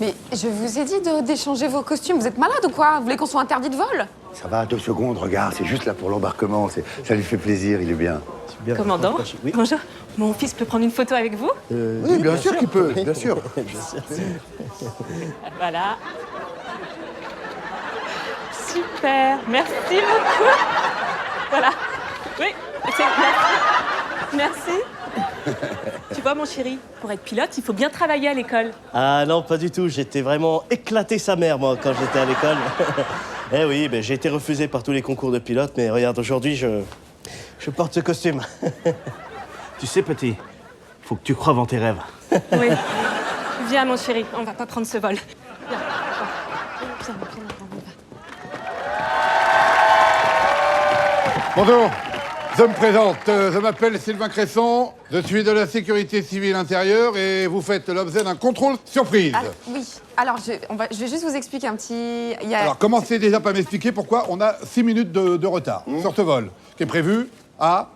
Mais je vous ai dit d'échanger vos costumes. Vous êtes malade ou quoi? Vous voulez qu'on soit interdit de vol? Ça va, 2 secondes, regarde, c'est juste là pour l'embarquement. Ça lui fait plaisir, il est bien. Bien. Commandant, Oui. bonjour. Mon fils peut prendre une photo avec vous? Oui, bien sûr qu'il peut, bien sûr. Voilà. Super, merci beaucoup. Voilà. Oui, merci. Tu vois, mon chéri, pour être pilote, il faut bien travailler à l'école. Ah non, pas du tout. J'étais vraiment éclaté sa mère, moi, quand j'étais à l'école. Eh oui, ben, j'ai été refusé par tous les concours de pilote, mais regarde, aujourd'hui, je porte ce costume. Tu sais, petit, faut que tu croives en tes rêves. Oui. Viens, mon chéri, on va pas prendre ce vol. Viens, viens, on va. Bonjour, je me présente. Je m'appelle Sylvain Cresson. Je suis de la sécurité civile intérieure et vous faites l'objet d'un contrôle surprise. Ah, oui. Alors, je vais juste vous expliquer un petit... Alors, commencez déjà par m'expliquer pourquoi on a 6 minutes de retard sur ce vol, qui est prévu à...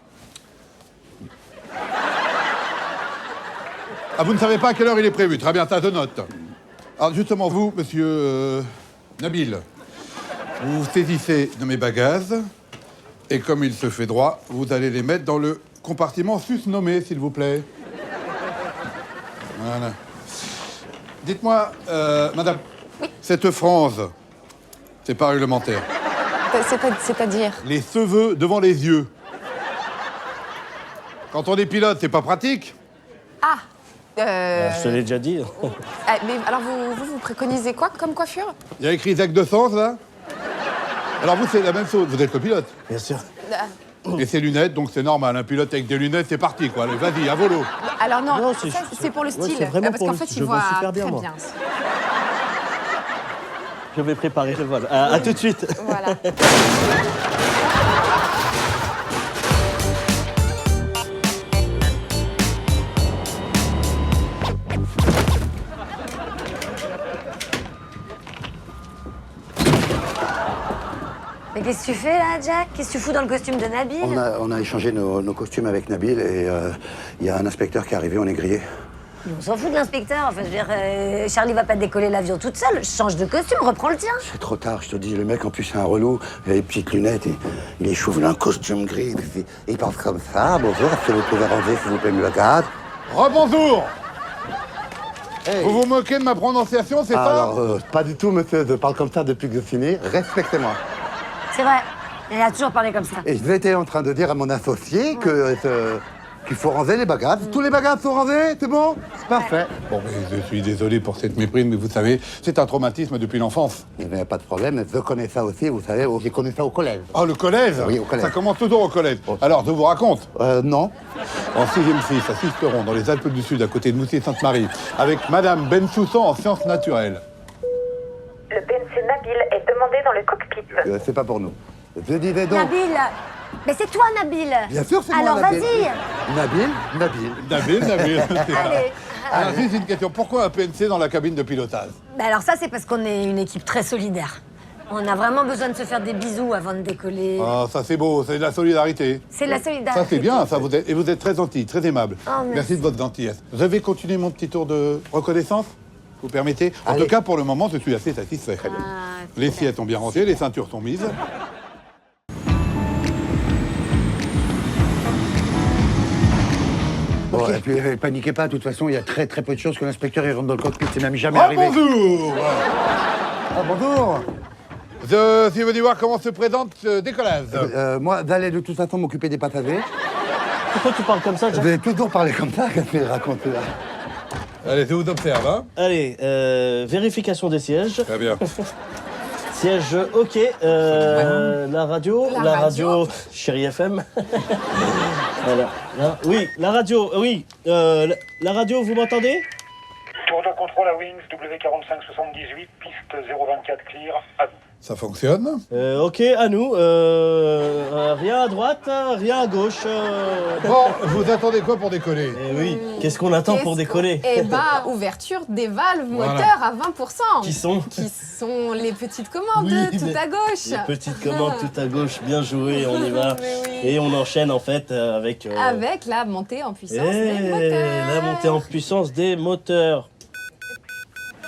Ah, vous ne savez pas à quelle heure il est prévu. Très bien, ça je note. Alors, justement, vous, monsieur Nabil, vous saisissez de mes bagages et comme il se fait droit, vous allez les mettre dans le compartiment susnommé, s'il vous plaît. Voilà. Dites-moi, madame, cette frange, c'est pas réglementaire. C'est-à-dire? Les cheveux devant les yeux. Quand on est pilote, c'est pas pratique. Ah Je te l'ai déjà dit. Mais alors, vous préconisez quoi comme coiffure? Il y a écrit Zach de Sens, là. Alors vous, c'est la même chose, vous êtes le pilote. Bien sûr. Et ses lunettes, donc c'est normal, un pilote avec des lunettes, c'est parti, quoi. Allez, vas-y, à volo. Alors non, Non, ça, c'est pour le ouais, style. c'est vraiment Parce pour qu'en le fait, style. il Je vois voit super bien, très moi. bien. Je vais préparer le vol. À tout de suite. Voilà. Mais qu'est-ce que tu fais là, Jack? Qu'est-ce que tu fous dans le costume de Nabil? On a échangé nos costumes avec Nabil et il y a un inspecteur qui est arrivé, on est grillé. Mais on s'en fout de l'inspecteur. Enfin, je veux dire, Charlie va pas décoller l'avion toute seule. Change de costume, reprends le tien. C'est trop tard, je te dis, le mec en plus c'est un relou, il a des petites lunettes, il est chauve, il a un costume gris, il parle comme ça. Bonjour, est-ce que vous pouvez ranger s'il vous plaît mes bagages? Rebonjour. Hey. Vous vous moquez de ma prononciation, c'est ça? Alors, pas du tout monsieur, je parle comme ça depuis que je suis né, respectez-moi. C'est vrai. Elle a toujours parlé comme ça. Et j'étais en train de dire à mon associé qu'il faut ranger les bagages. Tous les bagages sont rangés, c'est bon? Parfait. Bon, mais je suis désolé pour cette méprise, mais vous savez, c'est un traumatisme depuis l'enfance. Il n'y a pas de problème, je connais ça aussi, vous savez, j'ai connu ça au collège. Oh, le collège? Oui, au collège. Ça commence toujours au collège. Alors, je vous raconte. Non. En 6e Suisse, à Sisteron, dans les Alpes du Sud, à côté de Moussy-Sainte-Marie, avec Madame Bensoussan en sciences naturelles. Le PNC Nabil est demandé dans le cockpit. C'est pas pour nous. Je disais donc... Nabil. Mais c'est toi, Nabil. Bien sûr, c'est moi, Alors Nabil. vas-y. Nabil, c'est ça. Allez. Alors, juste une question. Pourquoi un PNC dans la cabine de pilotage? Bah alors ça, c'est parce qu'on est une équipe très solidaire. On a vraiment besoin de se faire des bisous avant de décoller. Ah, ça c'est beau, c'est de la solidarité. C'est de la solidarité. Ça c'est bien, ça, et vous êtes très gentil, très aimable. Oh, merci. Merci de votre gentillesse. Je vais continuer mon petit tour de reconnaissance, vous permettez? En Allez. tout cas, pour le moment, je suis assez satisfait. Ah, Les siettes sont bien rangées, les ceintures sont mises. Bon, et puis paniquez pas, de toute façon, il y a très peu de chances que l'inspecteur il rentre dans le cockpit, c'est même jamais arrivé. Bonjour. Ah, bonjour. Je suis venu voir comment se présente ce décollage. Moi, j'allais de toute façon m'occuper des passagers. Pourquoi tu parles comme ça, Je Jack? vais toujours parler comme ça, qu'est-ce qu'il raconte là? Allez, je vous observe, hein. Allez, vérification des sièges. Très bien. Siège, ok. La radio. La radio. Chérie FM. Voilà. Là, oui, la radio, oui. La radio, vous m'entendez? Tour de contrôle à Wings, W4578, piste 024 clear, à vous. Ça fonctionne. Ok, à nous. Rien à droite, rien à gauche. Bon, vous attendez quoi pour décoller? Eh oui, qu'est-ce qu'on attend pour décoller? Eh ben, ouverture des valves Voilà. moteurs à 20%. Qui sont? Qui sont les petites commandes Oui, tout mais- à gauche. Les petites commandes tout à gauche, bien joué, on y va. Mais oui. Et on enchaîne en fait avec... Avec la montée en puissance des la moteurs. montée en puissance des moteurs.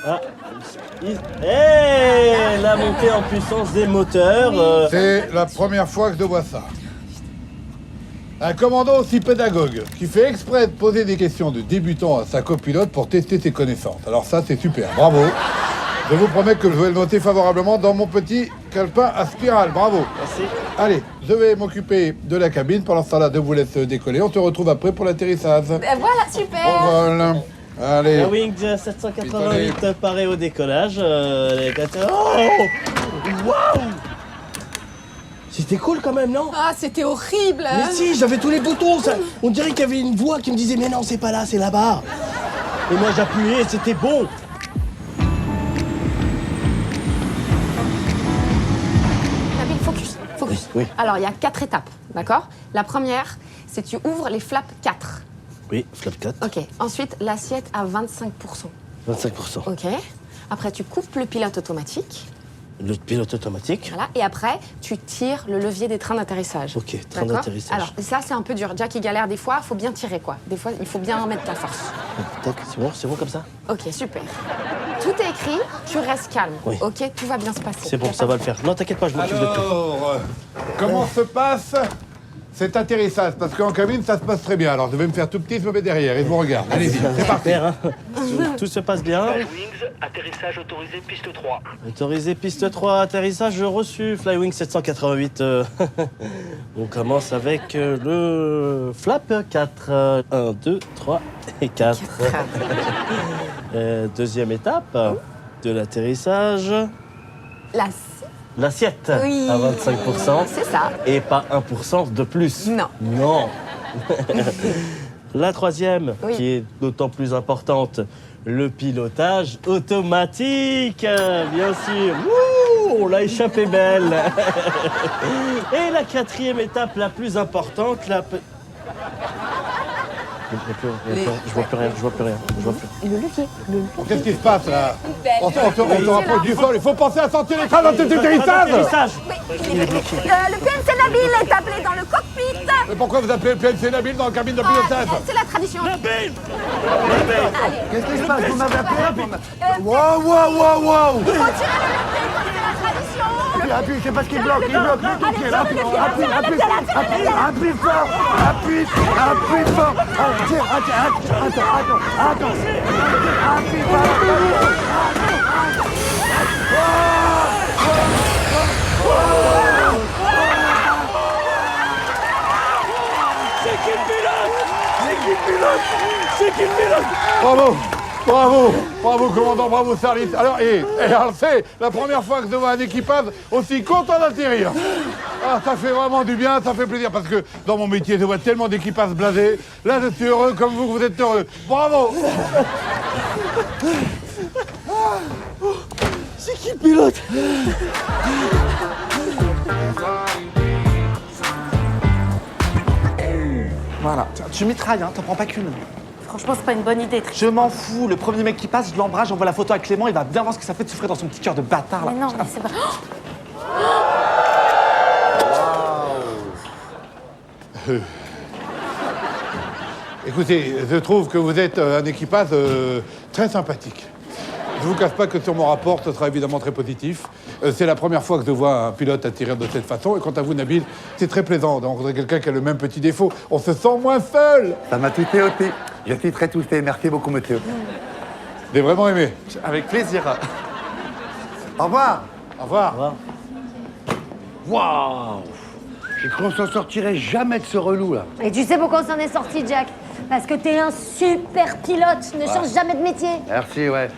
Ah. Hey, la montée en puissance des moteurs. C'est la première fois que je vois ça. Un commandant aussi pédagogue, qui fait exprès de poser des questions de débutant à sa copilote pour tester ses connaissances. Alors ça, c'est super, bravo. Je vous promets que je vais le noter favorablement dans mon petit calepin à spirale, bravo. Merci. Allez, je vais m'occuper de la cabine. Pendant ce temps-là, je vous laisse décoller. On se retrouve après pour l'atterrissage. Ben voilà, super. Au vol. Allez. La Wing 788 paraît au décollage. Les gars, oh, waouh! C'était cool quand même, non? Ah, c'était horrible. Hein. Mais si, j'avais tous les boutons. Ça, on dirait qu'il y avait une voix qui me disait mais non, c'est pas là, c'est là-bas. Et moi j'appuyais, c'était bon. Nabil, focus. Oui. Alors, il y a 4 étapes, d'accord? La première, c'est tu ouvres les flaps 4. Oui, flap 4. Ok. Ensuite, l'assiette à 25%. 25%. Ok. Après, tu coupes le pilote automatique. Le pilote automatique. Voilà. Et après, tu tires le levier des trains d'atterrissage. Ok, train D'accord. d'atterrissage. Alors, ça, c'est un peu dur. Jack, il galère des fois, il faut bien tirer, quoi. Des fois, il faut bien mettre la force. Tac, c'est bon comme ça? Ok, super. Tout est écrit, tu restes calme. Oui. Ok, tout va bien se passer. C'est bon, ça va le faire. Non, t'inquiète pas, je m'occupe de tout. Alors, comment se passe cet atterrissage? Parce qu'en cabine, ça se passe très bien. Alors, je vais me faire tout petit, je me mets derrière et je vous regarde. Allez-y, c'est parti. Super, hein. Tout se passe bien. Flywings, atterrissage autorisé piste 3. Autorisé piste 3, atterrissage reçu, Flywing 788. On commence avec le flap 4. 1, 2, 3 et 4. Deuxième étape de l'atterrissage. L'assiette Oui. à 25%. C'est ça. Et pas 1% de plus. Non. Non. La troisième, Oui. qui est d'autant plus importante, le pilotage automatique, bien sûr. Wouh, on l'a échappé belle. Et la quatrième étape, la plus importante, Je vois plus rien. Le levier. Qu'est-ce qui se passe là? On se rapproche du sol. Il faut penser à sortir les trains dans cet atterrissage. Atterrissage. Le PNC Nabil est appelé dans le cockpit. Mais pourquoi vous appelez le PNC Nabil dans la cabine de pilotage? C'est la tradition. Qu'est-ce qui se passe? Vous m'avez appelé? Wow, wow, wow, wow! Il faut tirer le levier, c'est la tradition. Appuie, c'est parce qu'il bloque, mets ton pied, appuie fort, appuie fort. Attends, appuie fort. Bravo, commandant, bravo, service. Alors, c'est la première fois que je vois un équipage aussi content d'atterrir. Ah, ça fait vraiment du bien, ça fait plaisir, parce que dans mon métier, je vois tellement d'équipages blasés. Là, je suis heureux comme vous êtes heureux. Bravo. C'est qui le pilote? Voilà. Tu mitrailles, hein, t'en prends pas qu'une. Franchement, c'est pas une bonne idée. Je m'en fous. Le premier mec qui passe, je l'embrasse, j'envoie la photo à Clément, il va bien voir ce que ça fait de souffrir dans son petit cœur de bâtard, là. Mais non, mais c'est pas... Écoutez, je trouve que vous êtes un équipage très sympathique. Je vous cache pas que sur mon rapport, ce sera évidemment très positif. C'est la première fois que je vois un pilote atterrir de cette façon. Et quant à vous, Nabil, c'est très plaisant de rencontrer quelqu'un qui a le même petit défaut. On se sent moins seul. Ça m'a tout ôté. Je suis très touché. Merci beaucoup, monsieur. J'ai vraiment aimé. Avec plaisir. Au revoir. Au revoir. Waouh! J'ai cru qu'on s'en sortirait jamais de ce relou, là. Et tu sais pourquoi on s'en est sorti, Jack? Parce que t'es un super pilote. Ne change jamais de métier. Merci, ouais.